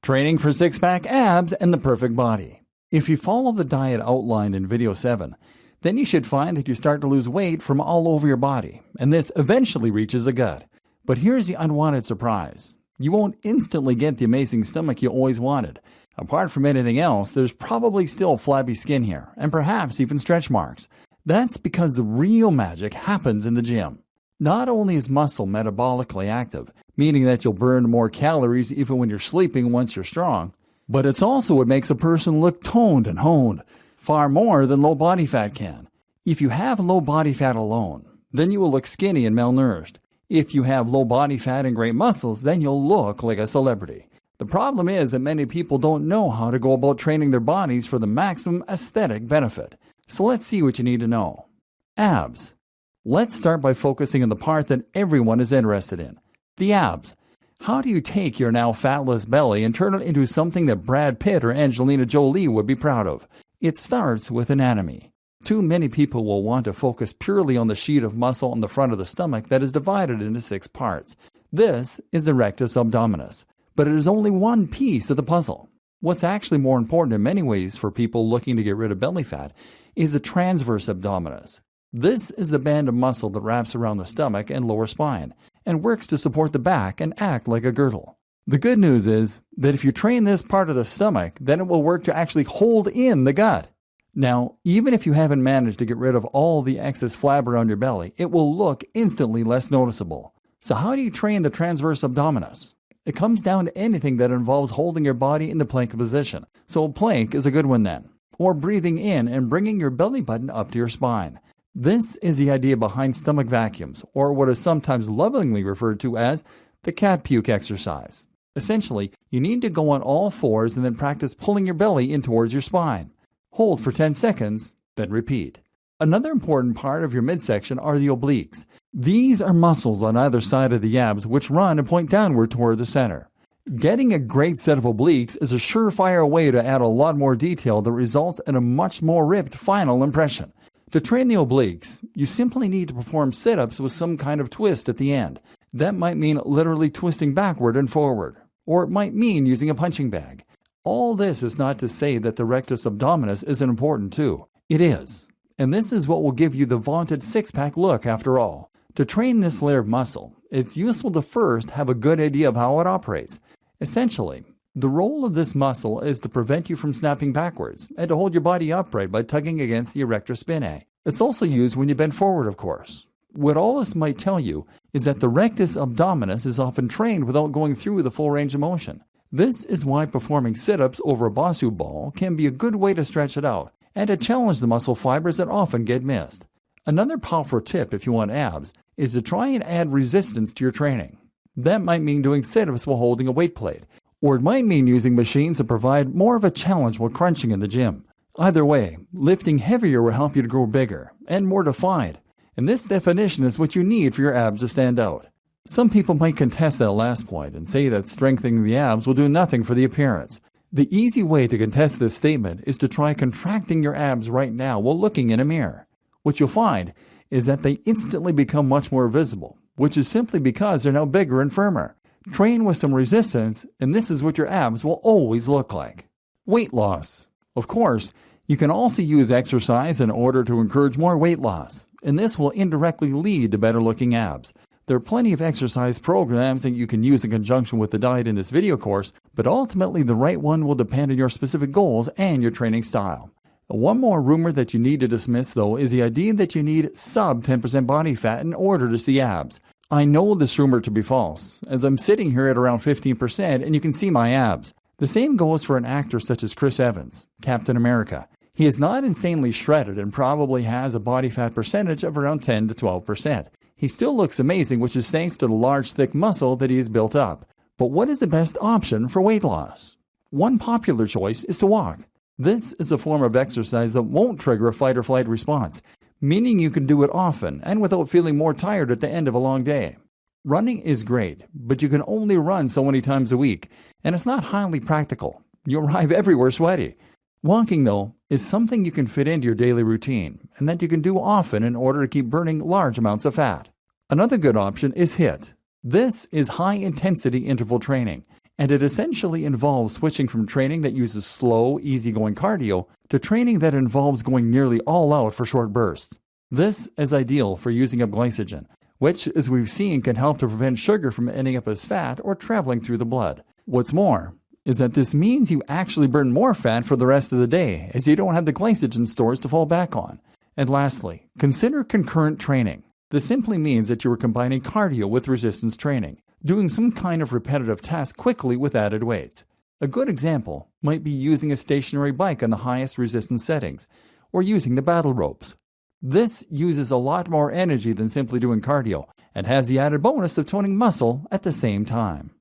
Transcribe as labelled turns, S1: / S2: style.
S1: Training for six-pack abs and the perfect body. If you follow the diet outlined in Video 7, then you should find that you start to lose weight from all over your body, and this eventually reaches the gut. But here's the unwanted surprise. You won't instantly get the amazing stomach you always wanted. Apart from anything else, there's probably still flabby skin here, and perhaps even stretch marks. That's because the real magic happens in the gym. Not only is muscle metabolically active, meaning that you'll burn more calories even when you're sleeping once you're strong, but it's also what makes a person look toned and honed, far more than low body fat can. If you have low body fat alone, then you will look skinny and malnourished. If you have low body fat and great muscles, then you'll look like a celebrity. The problem is that many people don't know how to go about training their bodies for the maximum aesthetic benefit. So let's see what you need to know. Abs. Let's start by focusing on the part that everyone is interested in, the abs. How do you take your now fatless belly and turn it into something that Brad Pitt or Angelina Jolie would be proud of? It starts with anatomy. Too many people will want to focus purely on the sheet of muscle on the front of the stomach that is divided into 6 parts. This is the rectus abdominis, but it is only one piece of the puzzle. What's actually more important in many ways for people looking to get rid of belly fat is the transverse abdominis. This is the band of muscle that wraps around the stomach and lower spine and works to support the back and act like a girdle. The good news is that if you train this part of the stomach, then it will work to actually hold in the gut. Now, even if you haven't managed to get rid of all the excess flab around your belly, it will look instantly less noticeable. So how do you train the transverse abdominis? It comes down to anything that involves holding your body in the plank position. So plank is a good one then. Or breathing in and bringing your belly button up to your spine. This is the idea behind stomach vacuums, or what is sometimes lovingly referred to as the cat puke exercise. Essentially, you need to go on all fours and then practice pulling your belly in towards your spine. Hold for 10 seconds, then repeat. Another important part of your midsection are the obliques. These are muscles on either side of the abs which run and point downward toward the center. Getting a great set of obliques is a surefire way to add a lot more detail that results in a much more ripped final impression. To train the obliques, you simply need to perform sit-ups with some kind of twist at the end. That might mean literally twisting backward and forward, or it might mean using a punching bag. All this is not to say that the rectus abdominis isn't important too. It is. And this is what will give you the vaunted six-pack look after all. To train this layer of muscle, it's useful to first have a good idea of how it operates. Essentially, the role of this muscle is to prevent you from snapping backwards and to hold your body upright by tugging against the erector spinae. It's also used when you bend forward, of course. What all this might tell you is that the rectus abdominis is often trained without going through the full range of motion. This is why performing sit-ups over a Bosu ball can be a good way to stretch it out and to challenge the muscle fibers that often get missed. Another powerful tip if you want abs is to try and add resistance to your training. That might mean doing sit-ups while holding a weight plate, or it might mean using machines that provide more of a challenge while crunching in the gym. Either way, lifting heavier will help you to grow bigger and more defined, and this definition is what you need for your abs to stand out. Some people might contest that last point and say that strengthening the abs will do nothing for the appearance. The easy way to contest this statement is to try contracting your abs right now while looking in a mirror. What you'll find is that they instantly become much more visible, which is simply because they're now bigger and firmer. Train with some resistance, and this is what your abs will always look like. Weight loss. Of course, you can also use exercise in order to encourage more weight loss, and this will indirectly lead to better looking abs. There are plenty of exercise programs that you can use in conjunction with the diet in this video course, but ultimately the right one will depend on your specific goals and your training style. One more rumor that you need to dismiss, though, is the idea that you need sub 10% body fat in order to see abs. I know this rumor to be false, as I'm sitting here at around 15% and you can see my abs. The same goes for an actor such as Chris Evans, Captain America. He is not insanely shredded and probably has a body fat percentage of around 10 to 12%. He still looks amazing, which is thanks to the large, thick muscle that he has built up. But what is the best option for weight loss? One popular choice is to walk. This is a form of exercise that won't trigger a fight or flight response, meaning you can do it often and without feeling more tired at the end of a long day. Running is great, but you can only run so many times a week, and it's not highly practical. You arrive everywhere sweaty. Walking, though, is something you can fit into your daily routine, and that you can do often in order to keep burning large amounts of fat. Another good option is HIIT. This is high-intensity interval training. and it essentially involves switching from training that uses slow, easygoing cardio to training that involves going nearly all out for short bursts. This is ideal for using up glycogen, which, as we've seen, can help to prevent sugar from ending up as fat or traveling through the blood. What's more is that this means you actually burn more fat for the rest of the day, as you don't have the glycogen stores to fall back on. And lastly, consider concurrent training. This simply means that you are combining cardio with resistance training, doing some kind of repetitive task quickly with added weights. A good example might be using a stationary bike on the highest resistance settings, or using the battle ropes. This uses a lot more energy than simply doing cardio, and has the added bonus of toning muscle at the same time.